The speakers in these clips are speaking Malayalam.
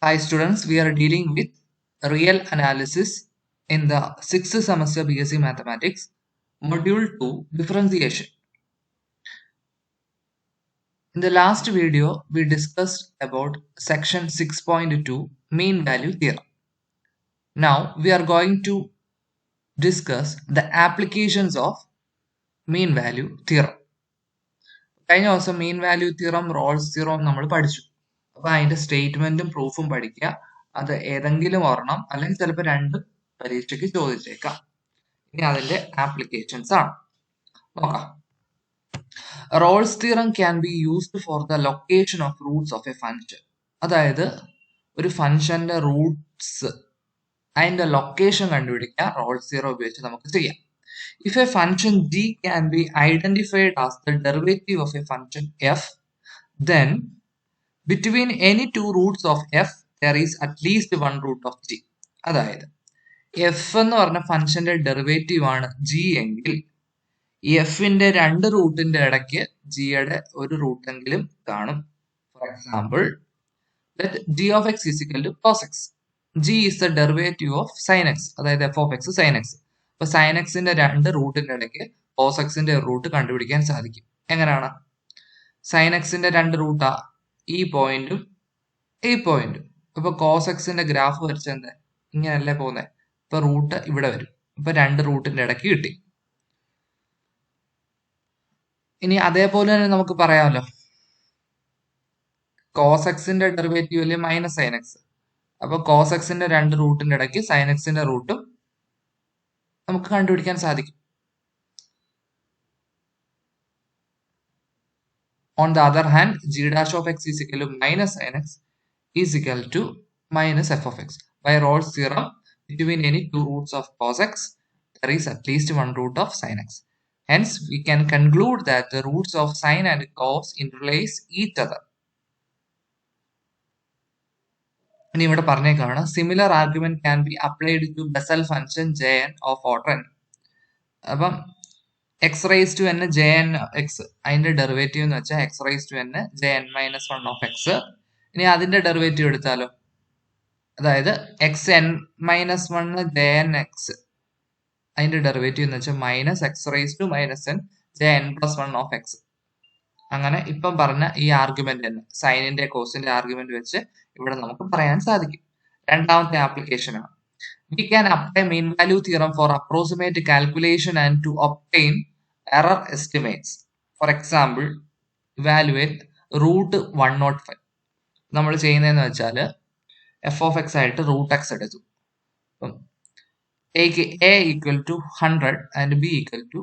Hi students, we are dealing with real analysis in the 6th semester BSc Mathematics, Module 2, Differentiation. In the last video, we discussed about section 6.2, Mean Value Theorem. Now, we are going to discuss the applications of Mean Value Theorem. കഴിഞ്ഞ ദിവസം മീൻ വാല്യൂ തിയറം റോൾസ് തിയറം നമ്മൾ പഠിച്ചു. അപ്പൊ അതിന്റെ സ്റ്റേറ്റ്മെന്റും പ്രൂഫും പഠിക്കുക. അത് ഏതെങ്കിലും ഒരെണ്ണം അല്ലെങ്കിൽ ചിലപ്പോൾ രണ്ടും പരീക്ഷയ്ക്ക് ചോദിച്ചേക്കാം. ഇനി അതിന്റെ ആപ്ലിക്കേഷൻസ് ആണ് നോക്കാം. Rolls theorem can be used for the location of Roots of A function. അതായത് ഒരു ഫംഗ്ഷന്റെ റൂട്ട്സ് അതിന്റെ ലൊക്കേഷൻ കണ്ടുപിടിക്കാൻ റോൾസ് തിയറം ഉപയോഗിച്ച് നമുക്ക് ചെയ്യാം. If a function g can be identified as the derivative of a function f, then between any two roots of f, there is at least one root of g. അതായത് എഫ് എന്ന് പറഞ്ഞ ഫംഗ്ഷന്റെ ഡെറിവേറ്റീവ് ആണ് ജി എങ്കിൽ എഫിന്റെ രണ്ട് റൂട്ടിന്റെ ഇടയ്ക്ക് ജിയുടെ ഒരു റൂട്ടെങ്കിലും കാണും. For example, G of X is equal to cos X. G is the derivative of sine X, അതായത് F of X sine X. അപ്പൊ സൈൻ എക്സിന്റെ രണ്ട് റൂട്ടിന്റെ ഇടയ്ക്ക് കോസ് എക്സിന്റെ റൂട്ട് കണ്ടുപിടിക്കാൻ സാധിക്കും. എങ്ങനെയാണ്? സൈൻ എക്സിന്റെ രണ്ട് റൂട്ടാ ഈ പോയിന്റും ഈ പോയിന്റും. ഇപ്പൊ കോസ് എക്സിന്റെ ഗ്രാഫ് വരച്ച എന്താ ഇങ്ങനല്ലേ പോകുന്നത്. ഇപ്പൊ റൂട്ട് ഇവിടെ വരും. ഇപ്പൊ രണ്ട് റൂട്ടിന്റെ ഇടയ്ക്ക് കിട്ടി. ഇനി അതേപോലെ തന്നെ നമുക്ക് പറയാമല്ലോ, കോസ് എക്സിന്റെ ഡെറിവേറ്റീവ് അല്ലെ മൈനസ് സൈൻ എക്സ്. അപ്പൊ കോസ് എക്സിന്റെ രണ്ട് റൂട്ടിന്റെ ഇടയ്ക്ക് സൈൻ എക്സിന്റെ റൂട്ടും നമുക്ക് കണ്ടുപിടിക്കാൻ സാധിക്കും. On the other hand, g dash of x is equal to minus sin x is equal to minus f of x. By Rolle's theorem, between any two roots of cos x, there is at least one root of sin x. Hence, we can conclude that the roots of sin and cos interlace each other. ഇനി ഇവിടെ പറഞ്ഞേക്കാണ്, similar argument can be applied to Bessel function J N of order n. അപ്പം X raise to N J N X, അതിന്റെ ഡെറിവേറ്റീവ് എന്ന് വെച്ചാൽ X raise to N J N minus one of X. ഇനി അതിന്റെ ഡെറിവേറ്റീവ് എടുത്താലോ, അതായത് X N minus one J N X, അതിന്റെ ഡെറിവേറ്റീവ് എന്ന് വെച്ചാൽ minus X raise to minus N J N plus one of X. അങ്ങനെ ഇപ്പം പറഞ്ഞ ഈ ആർഗ്യുമെന്റ് തന്നെ സൈനിന്റെ കോസിന്റെ ആർഗ്യുമെന്റ് വെച്ച് ഇവിടെ നമുക്ക് പറയാൻ സാധിക്കും. രണ്ടാമത്തെ ആപ്ലിക്കേഷൻ ആണ്, we can apply mean value theorem for approximate calculation and to obtain error estimates. For example, evaluate root 105. നമ്മൾ ചെയ്യുന്നതെന്ന് വെച്ചാൽ എഫ് ഓഫ് എക്സ് ആയിട്ട് റൂട്ട് എക്സ് എടുത്തു. എക്ക് a equal to 100 and b equal to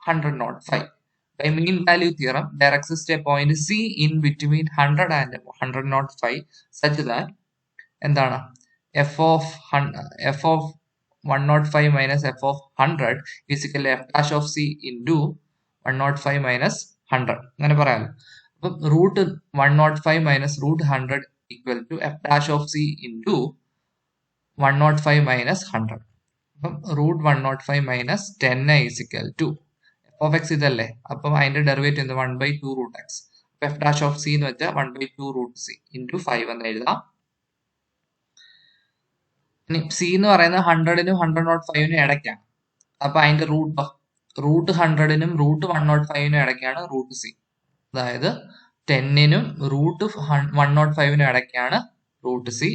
105. By mean value theorem, there exists a point C in between 100 and 105 such that എന്താണ് f of 105 minus f of 100 is equal to f dash of c into 105 minus 100. അങ്ങനെ പറയാമല്ലോ. അപ്പം root 105 minus root 100 equal to f dash of c into 105 minus 100. അപ്പം root 105 minus 10 is equal to f of x ഇതല്ലേ, അപ്പം അതിന്റെ ഡെറിവേറ്റീവ് എന്ത് 1/2 root x. f dash of c എന്ന് വെച്ചാൽ 1/2 root c into 5 എന്ന് എഴുതാം. ഇനി സി എന്ന് പറയുന്നത് 100നും 105നും ഇടയ്ക്കാണ്. അപ്പൊ അതിന്റെ റൂട്ട് 100നും റൂട്ട് 105നും ഇടയ്ക്കാണ് റൂട്ട് സി. അതായത് 10നും റൂട്ട് 105നും ഇടയ്ക്കാണ് റൂട്ട് സി.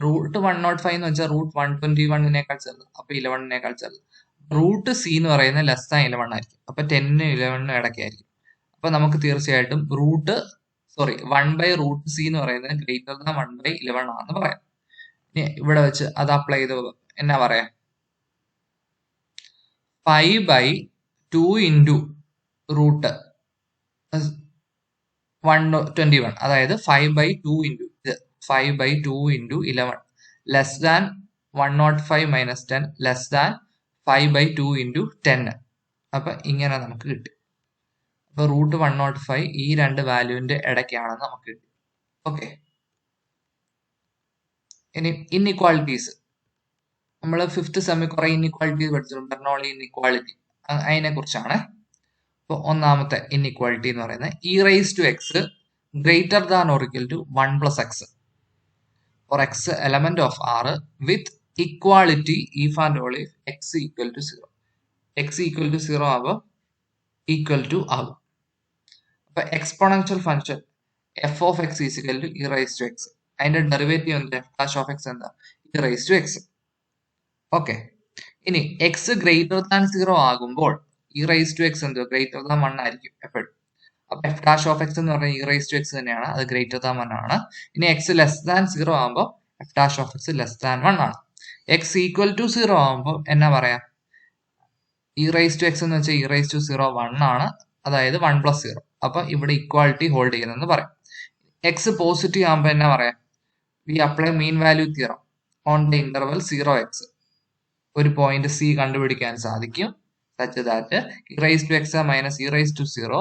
റൂട്ട് 105 എന്ന് വെച്ചാൽ റൂട്ട് 121നേക്കാൾ ചെറുത്, അപ്പൊ 11നേക്കാൾ ചെറുത്. റൂട്ട് സി എന്ന് പറയുന്നത് ലെസ് ദാൻ 11 ആയിരിക്കും. അപ്പൊ 10നും 11നും ഇടയ്ക്കായിരിക്കും. അപ്പൊ നമുക്ക് തീർച്ചയായിട്ടും 1/root c എന്ന് പറയുന്നത് ഗ്രേറ്റർ ദാൻ 1/11 ആണെന്ന് പറയാം. ഇവിടെ വെച്ച് അത് അപ്ലൈ ചെയ്ത് എന്നാ പറയാ, 5/2 ഇൻറ്റു റൂട്ട് 121, അതായത് 5/2 into 5/2 into 11 less than 105 minus 10 less than 5/2 into 10. അപ്പൊ ഇങ്ങനെ നമുക്ക് കിട്ടി. അപ്പൊ റൂട്ട് 105 ഈ രണ്ട് വാല്യൂവിന്റെ ഇടയ്ക്കാണെന്ന് നമുക്ക് കിട്ടി. ഓക്കെ. ഇനി ഇൻഇക്വാളിറ്റീസ്, നമ്മൾ 5th സെമ്മിൽ കുറെ ഇൻഇക്വാളിറ്റീസ് പഠിച്ചിട്ടുണ്ട്. ബെർണോളി ഇൻഇക്വാളിറ്റി, അതിനെ കുറിച്ചാണ്. അപ്പോൾ ഒന്നാമത്തെ ഇൻഇക്വാളിറ്റി എന്ന് പറയുന്നത് e raise to x greater than or equal to 1 + x. or x element of R with equality if and only if x equal to 0. x equal to 0 ആവുമ്പോൾ equal to ആവും. അപ്പോൾ exponential function f of x is equal to e raised to x. അതിന്റെ ഡെറിവേറ്റീവ് എന്താ? f dash of x എന്താ? e raised to x. Okay, ഇനി എക്സ് ഗ്രേറ്റർ ദാൻ 0 ആകുമ്പോൾ ഇ റൈസ് ടു എക്സ് എന്തോ ഗ്രേറ്റർ ദാൻ 1 ആയിരിക്കും എപ്പോഴും. അപ്പൊ എഫ് ഡാഷ് ഓഫ് എക്സ് എന്ന് പറഞ്ഞാൽ ഇ റൈസ് ടു എക്സ് തന്നെയാണ്, അത് ഗ്രേറ്റർ ദാൻ 1 ആണ്. ഇനി എക്സ് ലെസ് ദാൻ 0 ആകുമ്പോൾ F dash of x less than 1 ആണ്. എക്സ് ഈക്വൽ ടു 0 ആകുമ്പോൾ എന്നാ പറയാം? ഇ റൈസ് ടു എക്സ് എന്ന് വെച്ചാൽ ഇ റൈസ് ടു 0 1 ആണ്, അതായത് 1 പ്ലസ് 0. അപ്പൊ ഇവിടെ ഇക്വാളിറ്റി ഹോൾഡ് ചെയ്യുന്നെന്ന് പറയാം. എക്സ് പോസിറ്റീവ് ആകുമ്പോൾ എന്നാ പറയാം? We apply mean value theorem on the interval 0x. ഒരു പോയിന്റ് സി കണ്ടുപിടിക്കാൻ സാധിക്കും such that e raise to x minus e raise to 0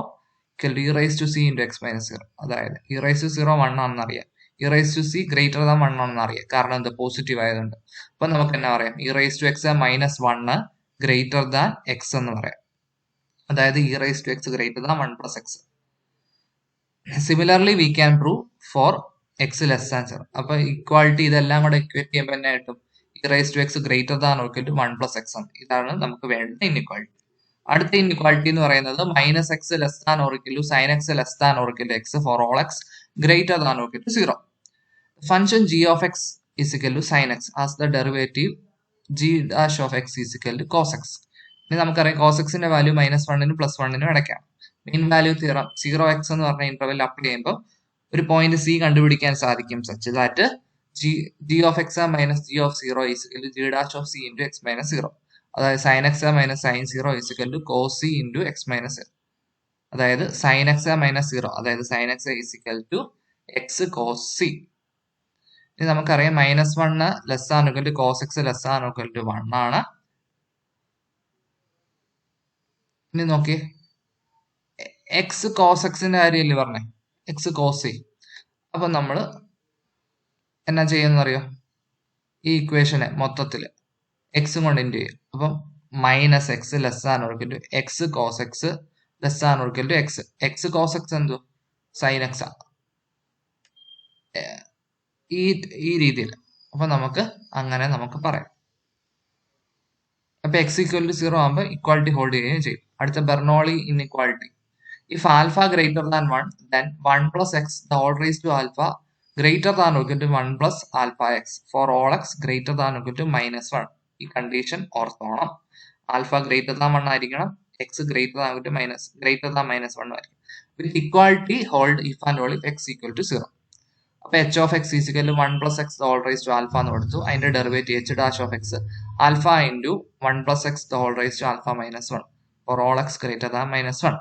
e raise to c into x minus 0. അതായത് ഇ റൈസ് ടു 0 1 ആണെന്ന് അറിയാം, e raise to c greater than 1 ആണെന്ന് അറിയാം, കാരണം എന്താ? പോസിറ്റീവ് ആയതുകൊണ്ട്. അപ്പൊ നമുക്ക് എന്നാ പറയാം? E raise to x minus 1 greater than x എന്ന് പറയാം, അതായത് e raise to x greater than 1 plus x. Similarly we can prove for x less than 0. അപ്പൊ ഇക്വാളിറ്റി ഇതെല്ലാം കൂടെ ഇക്വേറ്റ് ചെയ്യുമ്പോൾ തന്നെ കിട്ടും e raise to x greater than or equal to 1 plus x ആണ്. ഇതാണ് നമുക്ക് വേണ്ട ഇൻഇക്വാളിറ്റി. അടുത്ത ഇൻഇക്വാളിറ്റി എന്ന് പറയുന്നത് minus x less than or equal to sign x less than or equal to x for all x greater than or equal to 0. Function g of x is equal to sin x as the derivative g dash of x is equal to cos x. ഇനി നമുക്കറിയാം cos x ന്റെ വാല്യൂ -1 പ്ലസ് 1 ഇടയ്ക്കാണ്. മീൻ വാല്യൂ തിയറം 0x എന്ന് പറഞ്ഞ ഇന്റർവെൽ അപ്ലൈ ചെയ്യുമ്പോൾ ഒരു പോയിന്റ് സി കണ്ടുപിടിക്കാൻ സാധിക്കും such that g of x minus g of 0 is equal to g dash of c into x minus 0. അതായത് sin x minus sin 0 is equal to cos c into x minus 0. അതായത് sin x minus 0, അതായത് sin x is equal to x cos c. ഇനി നമുക്കറിയാം -1 less than equal to cos x less than equal to 1 ആണ്. ഇനി നോക്കിയേ, എക്സ് കോസ് എക്സിന്റെ കാര്യമല്ലേ പറഞ്ഞേ, എക്സ് കോസ് സി. അപ്പൊ നമ്മള് എന്നാ ചെയ്യുന്ന അറിയോ? ഈ ഇക്വേഷനെ മൊത്തത്തില് എക്സും കൊണ്ട് ഇൻറ്റു ചെയ്യും. അപ്പം minus x less than equal to x cos x less than equal to x. X cos x എന്തോ സൈൻ എക്സ് ആണ്, ഈ രീതിയിൽ. അപ്പൊ നമുക്ക് അങ്ങനെ നമുക്ക് പറയാം. അപ്പൊ എക്സ് ഈക്വൽ ടു 0 ആകുമ്പോൾ ഇക്വാളിറ്റി ഹോൾഡ് ചെയ്യുകയും ചെയ്യും. അടുത്ത Bernoulli inequality. If alpha greater than 1 then 1 plus x the whole raised to alpha greater than or equal to 1 plus alpha x for all x greater than or equal to -1. ഈ കണ്ടീഷൻ ഓർത്തോണം. ആൽഫ ഗ്രേറ്റർ ദാൻ 1 ആയിരിക്കണം, എക്സ് ഗ്രേറ്റർ ദാൻ -1 ആയിരിക്കും. With equality hold if and only if X equal to 0. അപ്പൊ H of X is equal to 1 plus x the whole raised to alpha എന്ന് കൊടുത്തു. അതിന്റെ derivative H dash of X alpha into 1 plus x the whole raised to alpha -1 for all x greater than -1.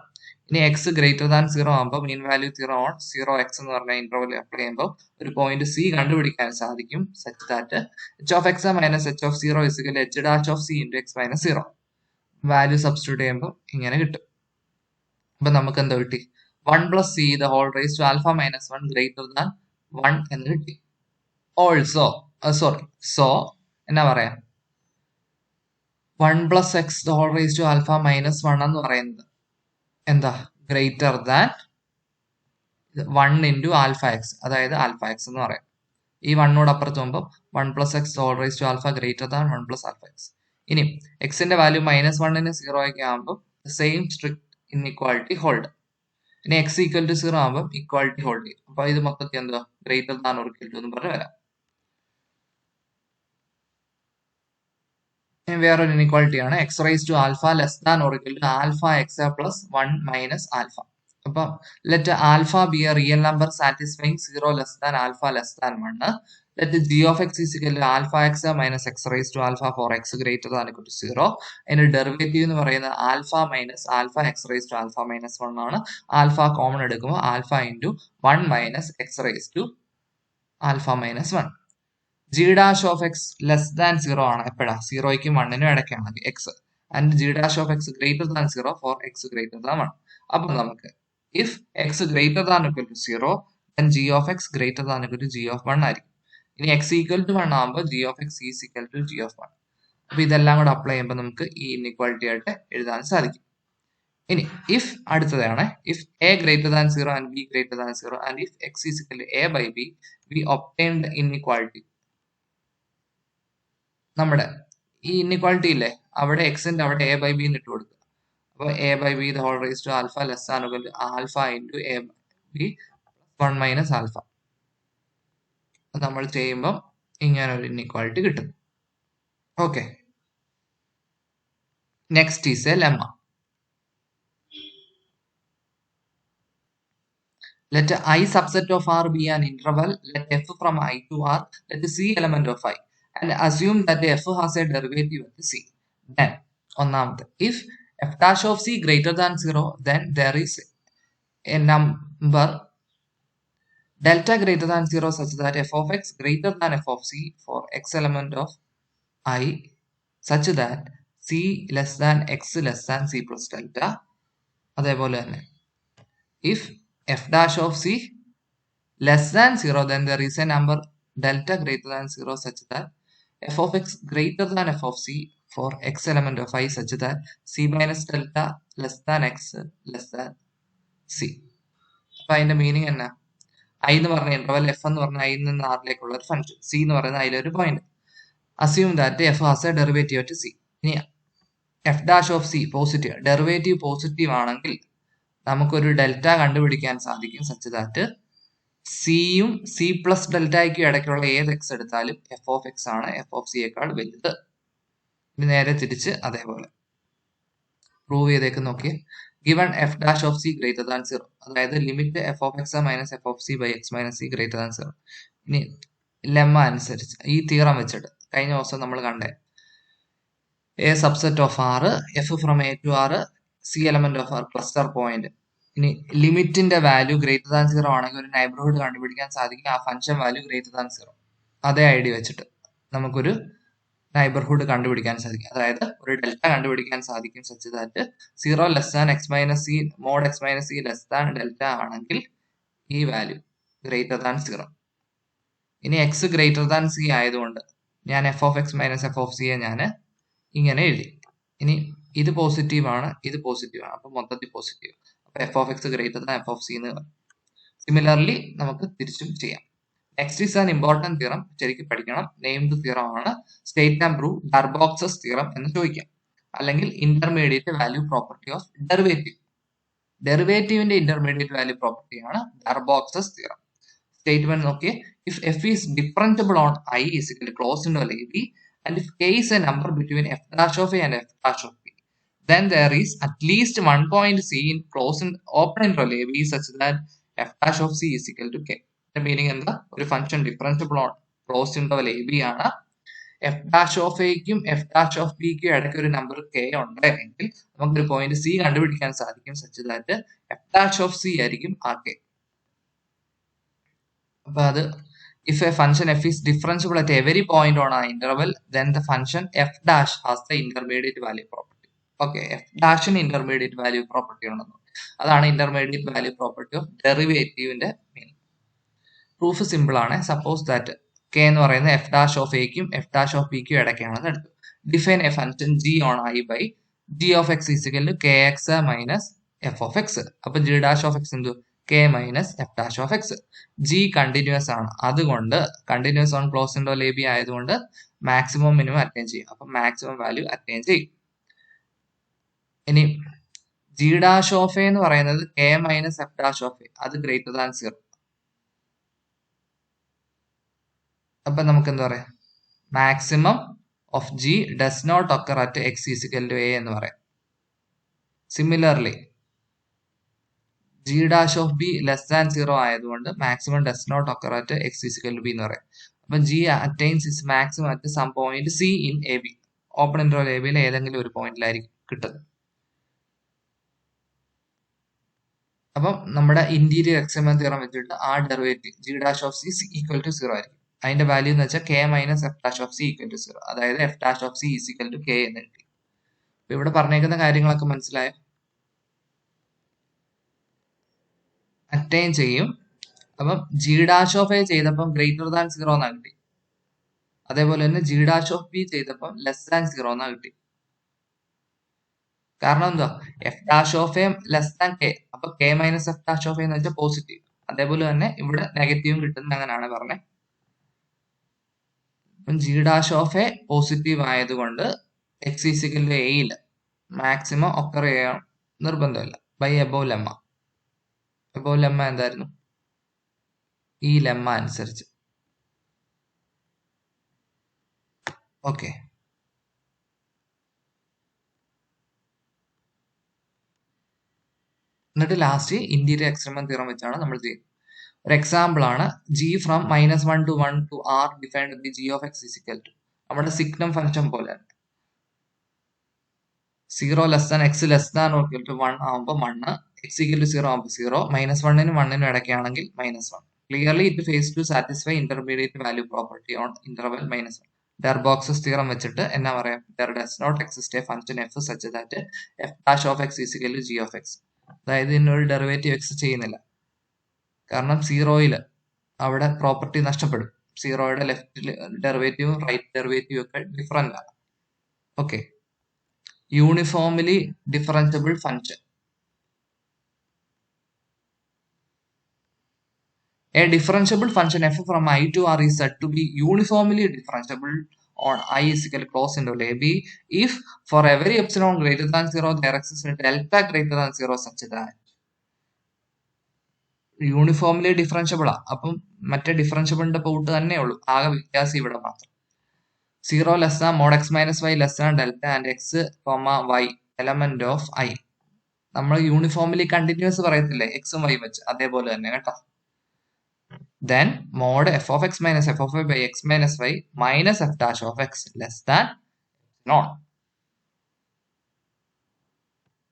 ഇനി എക്സ് ഗ്രേറ്റർ ദാൻ 0 ആകുമ്പോൾ മീൻ വാല്യൂ തിയറം ഓൺ 0x എന്ന് പറഞ്ഞ ഇന്റർവെൽ അപ്ലൈ ചെയ്യുമ്പോൾ ഒരു പോയിന്റ് സി കണ്ടുപിടിക്കാൻ സാധിക്കും such that h of X minus h of 0 is equal to h dash of c into x minus 0. Value substitute ചെയ്യുമ്പോൾ ഇങ്ങനെ കിട്ടും. അപ്പൊ നമുക്ക് എന്താ കിട്ടി? 1 plus c the whole raised to alpha -1 greater than 1 എന്ന് കിട്ടി. ഓൾസോ സോ എന്നാ പറയാ? 1 plus x the whole raised to alpha -1 എന്ന് പറയുന്നത് എന്താ? Greater than 1 into alpha X, അതായത് ആൽഫ എക്സ് എന്ന് പറയാം. ഈ 1 അപ്പുറത്ത് പോകുമ്പോൾ 1 plus x the whole raised to alpha greater than 1 plus alpha x. ഇനി എക്സിന്റെ വാല്യൂ -1 0 ഒക്കെ ആകുമ്പോൾ സെയിം സ്ട്രിക്ട് ഇൻഇക്വാളിറ്റി ഹോൾഡ്. ഇനി എക്സ് ഈക്വൽ ടു 0 ആകുമ്പോൾ ഇക്വാളിറ്റി ഹോൾഡ് ചെയ്യും. അപ്പൊ ഇത് മൊത്തത്തിൽ എന്തോ greater than or equal to എന്ന് പറഞ്ഞ് വരാം. വേറൊരു ഇൻഇക്വാളിറ്റി ആണ് X raise to alpha less than or equal to alpha X plus 1 minus alpha. അപ്പൊ let alpha be a real number satisfying 0 less than alpha less than 1. Let G of X is equal to alpha X minus X raise to alpha for x greater than equal to 0. അതിന്റെ ഡെറിവേറ്റീവ് എന്ന് പറയുന്നത് alpha minus alpha x raise to alpha -1 ആണ്. ആൽഫ കോമൺ എടുക്കുമ്പോൾ alpha into 1 minus X raise to alpha -1. G dash of x less than 0 ആണ് എപ്പോഴാ? 0ക്കും 1നും ഇടയ്ക്കാണ് x. And g dash of x greater than 0 for x greater than 1. അപ്പൊ നമുക്ക് if x greater than equal to 0 then g of x greater than equal to g of 1 ആയിരിക്കും. ഇനി എക്സ് ഈക്വൽ ടു 1 ആകുമ്പോൾ g of X is equal to g of 1. അപ്പൊ ഇതെല്ലാം കൂടെ അപ്ലൈ ചെയ്യുമ്പോൾ നമുക്ക് ഈ ഇൻഇക്വാളിറ്റി ആയിട്ട് എഴുതാൻ സാധിക്കും. ഇനി ഇഫ് അടുത്തതാണ് if a greater than 0 and b greater than 0 and if x is equal to a by b we obtained the inequality. നമ്മുടെ ഈ ഇന്നിക്വാളിറ്റി ഇല്ലേ, അവിടെ എക്സിന്റെ അവിടെ എ ബൈ ബി ഇട്ട് കൊടുക്കുക. അപ്പോൾ a by b the whole raise to alpha less than equal to alpha into a b 1 minus alpha. നമ്മൾ ചെയ്യുമ്പം ഇങ്ങനെ ഒരു ഇന്നിക്വാളിറ്റി കിട്ടും. Okay, next is a lemma. Let I subset of R be an interval. Let f from I to R. Let C element of I. And assume that f has a derivative at C. Then, ഒന്നാമത്തെ, if f dash of C greater than 0, then there is a number delta greater than 0 such that f of x greater than f of C for x element of I such that C less than x less than C plus delta. അതേപോലെ തന്നെ if f dash of C less than 0, then there is a number delta greater than 0 such that f of x greater than f of C for x element of I such that C minus delta less than x less than C. അപ്പൊ അതിന്റെ മീനിങ് എന്നാ? ഐ എന്ന് പറഞ്ഞ ഇന്റർവൽ, എഫ് എന്ന് പറഞ്ഞ ഐ നിന്ന് ആറിലേക്കുള്ള ഒരു ഫംഗ്ഷൻ, സി എന്ന് പറയുന്ന അതിലൊരു point. Assume that F has a derivative at C. ഇനി F dash of C positive, derivative positive ആണെങ്കിൽ നമുക്കൊരു ഡെൽറ്റ കണ്ടുപിടിക്കാൻ സാധിക്കും സച്ച് ദാറ്റ് സിയും സി പ്ലസ് ഡെൽറ്റയ്ക്കും ഇടയ്ക്കുള്ള ഏത് എക്സ് എടുത്താലും എഫ് ഓഫ് എക്സ് ആണ് എഫ് ഓഫ് സിയേക്കാൾ വലുത്. ഇനി നേരെ തിരിച്ച് അതേപോലെ പ്രൂവ് ചെയ്തേക്ക് നോക്കി. Given F dash of C greater than 0, അതായത് limit F of X minus F of C by X minus C greater than 0. ഇനി ലെമ്മ അനുസരിച്ച് ഈ തിയറം വെച്ചിട്ട് കഴിഞ്ഞ ദിവസം നമ്മൾ കണ്ടേ a subset of r f from a to r c element of r cluster point. ഇനി ലിമിറ്റിന്റെ വാല്യൂ ഗ്രേറ്റർ ദാൻ 0 ആണെങ്കിൽ ഒരു നൈബർഹുഡ് കണ്ടുപിടിക്കാൻ സാധിക്കും ആ ഫംഗ്ഷൻ വാല്യൂ ഗ്രേറ്റർ ദാൻ 0. അതേ ഐഡിയ വെച്ചിട്ട് നമുക്കൊരു നൈബർഹുഡ് കണ്ടുപിടിക്കാൻ സാധിക്കും, അതായത് ഒരു ഡെൽറ്റ കണ്ടുപിടിക്കാൻ സാധിക്കും such that 0 less than x minus c mod x minus c less than delta ആണെങ്കിൽ ഈ വാല്യൂ ഗ്രേറ്റർ ദാൻ 0. ഇനി എക്സ് ഗ്രേറ്റർ ദാൻ സി ആയതുകൊണ്ട് ഞാൻ F of X minus F of സിയെ ഞാൻ ഇങ്ങനെ എഴുതി. ഇനി ഇത് പോസിറ്റീവ് ആണ്, ഇത് പോസിറ്റീവ് ആണ്, അപ്പൊ മൊത്തത്തിൽ പോസിറ്റീവ്. അപ്പൊ f of x greater than f of c എന്ന് പറയും. സിമിലർലി നമുക്ക് തിരിച്ചും ചെയ്യാം. Next is an important theorem, ശരിക്കും പഠിക്കണം. നെയിംഡ് തിയറം ആണ്. State and prove Darboux's theorem എന്ന് ചോദിക്കാം, അല്ലെങ്കിൽ intermediate value property of derivative. ഡെറിവേറ്റീവിന്റെ ഇന്റർമീഡിയറ്റ് വാല്യൂ പ്രോപ്പർട്ടി ആണ് ഡർബോക്സസ് തിയറം. സ്റ്റേറ്റ്മെന്റ് നോക്കിയേ. If f is differentiable on I is equal to close interval A b and if k is a number between f dash of a and f dash of b, then there is at least one point c in closed and open interval a b such that f dash of c is equal to k. The meaning എന്താ? ഒരു function differentiable on closed interval A B ആണ്. എഫ് ഡാഷ് ഓഫ് എക്കും എഫ് ഡാഷ് ഓഫ് ബിക്കും ഇടയ്ക്ക് ഒരു നമ്പർ കെ ഉണ്ടെങ്കിൽ നമുക്കൊരു പോയിന്റ് സി കണ്ടുപിടിക്കാൻ സാധിക്കും such that F dash of C ആയിരിക്കും ആ കെ. അപ്പൊ അത് if a function f is differentiable at every point on an interval, then the function f dash has the intermediate value property. Okay, f dash in intermediate value property ഉണ്ടെന്ന്. അതാണ് intermediate value property of derivative ന്റെ മീനിങ്. പ്രൂഫ് സിമ്പിൾ ആണ്. സപ്പോസ് ദാറ്റ് k എന്ന് പറയുന്നത് f dash of a ക്കും f dash of b ക്കും ഇടയ്ക്കാണെന്ന് എടുത്തു. Define A function g on i by g of x is equal to kx minus f of x. അപ്പൊ g dash of x എന്തു? k minus F dash of X. G continuous ആണ്, അതുകൊണ്ട് continuous on close interval A B ആയതുകൊണ്ട് മാക്സിമം മിനിമം അറ്റൈൻ ചെയ്യും. അപ്പൊ മാക്സിമം വാല്യൂ അറ്റൈൻ ചെയ്യും. ഇനി ജി ഡാഷ് ഓഫ് എ എന്ന് പറയുന്നത് K minus F dash of A, അത് ഗ്രേറ്റർ ദാൻ 0. അപ്പൊ നമുക്ക് എന്താ പറയാ? Maximum of G does not occur at X is equal to A എന്ന് പറയാം. Similarly G dash of B less than 0 ആയതുകൊണ്ട് maximum does not occur at X is equal to B എന്ന് പറയാം. അപ്പൊ G attains its maximum at some point C in A B. Open interval A ബിയിലെ ഏതെങ്കിലും ഒരു പോയിന്റിലായിരിക്കും കിട്ടുന്നത്. അപ്പം നമ്മുടെ ഇന്റീരിയർ എക്സ്പെരിമെന്റ് തിയറം വെച്ചിട്ട് ആ derivative g dash of c equal to 0 ആയിരിക്കും. അതിന്റെ വാല്യൂ എന്ന് വെച്ചാൽ k minus F dash of c equal to 0, അതായത് f dash of c is equal to k എന്ന് കിട്ടി. അപ്പൊ ഇവിടെ പറഞ്ഞേക്കുന്ന കാര്യങ്ങളൊക്കെ മനസ്സിലായോ? അറ്റൈൻ ചെയ്യും. അപ്പം ജി ഡാഷ് ഓഫ് എ ചെയ്തപ്പം ഗ്രേറ്റർ ദാൻ 0 എന്നാ കിട്ടി. അതേപോലെ തന്നെ ജി ഡാഷ് ഓഫ് ബി ചെയ്തപ്പം ലെസ് ദാൻ 0 എന്നാ കിട്ടി. കാരണം എന്താ? F dash of A less than K, അപ്പൊ K minus F dash of A എന്ന് വെച്ചാൽ പോസിറ്റീവ്. അതേപോലെ തന്നെ ഇവിടെ നെഗറ്റീവും കിട്ടുന്നത് അങ്ങനെയാണ് പറഞ്ഞത്. അപ്പം G dash of a positive ആയതുകൊണ്ട് എക്സ് ഈസിക്കൽ ടു എയിൽ മാക്സിമം ഒക്കർ ചെയ്യാൻ നിർബന്ധമില്ല by above lemma. Above lemma എന്തായിരുന്നു? ഈ ലെമ്മ അനുസരിച്ച്. ഓക്കെ, എന്നിട്ട് ലാസ്റ്റ് ഇന്റീരിയർ എക്സ്ട്രീമം തിയറം വെച്ചാണ് നമ്മൾ ചെയ്യുന്നത്. ഒരു എക്സാമ്പിൾ ആണ് G from -1 to 1 to r defined by G of X is equal to നമ്മുടെ സിഗ്നം ഫംഗ്ഷൻ പോലെ 0 less than X less than or equal to 1 ആകുമ്പോൾ 1, എക്സ് ഈക്വൽ ടു 0 ആകുമ്പോൾ 0, -1നും 1നും ഇടയ്ക്കാണെങ്കിൽ -1. Clearly it fails to satisfy intermediate value property on interval -1. Darboux's theorem വെച്ചിട്ട് എന്നാ പറയാം? There does not exist a function F such that F dash of X is equal to g of x. അതായത് ഇതിനൊരു ഡെറിവേറ്റീവ് എക്സ് ചെയ്യുന്നില്ല, കാരണം 0യിൽ അവിടെ പ്രോപ്പർട്ടി നഷ്ടപ്പെടും. 0യുടെ ലെഫ്റ്റ് ഡെറിവേറ്റീവും റൈറ്റ് ഡെറിവേറ്റീവും ഒക്കെ ഡിഫറെന്റ് ആണ്. Okay, uniformly differentiable function. A differentiable function f from I to R is said to be uniformly differentiable on I is equal to closed interval a b if for every epsilon greater than 0 there exists a delta greater than 0 such that uniformly differentiable ആ. അപ്പം മറ്റേ ഡിഫറൻഷ്യബിളിന്റെ പോട്ട് തന്നെ ഉള്ളൂ, ആകെ വ്യത്യാസം ഇവിടെ മാത്രം. 0 less than mod x minus y less than delta and x y element of I. നമ്മൾ യൂണിഫോംലി കണ്ടിന്യൂസ് പറയത്തില്ലേ എക്സും വൈ വെച്ച്, അതേപോലെ തന്നെ കേട്ടോ. Then mod f of x minus f of y by x minus y minus f dash of x less than 0.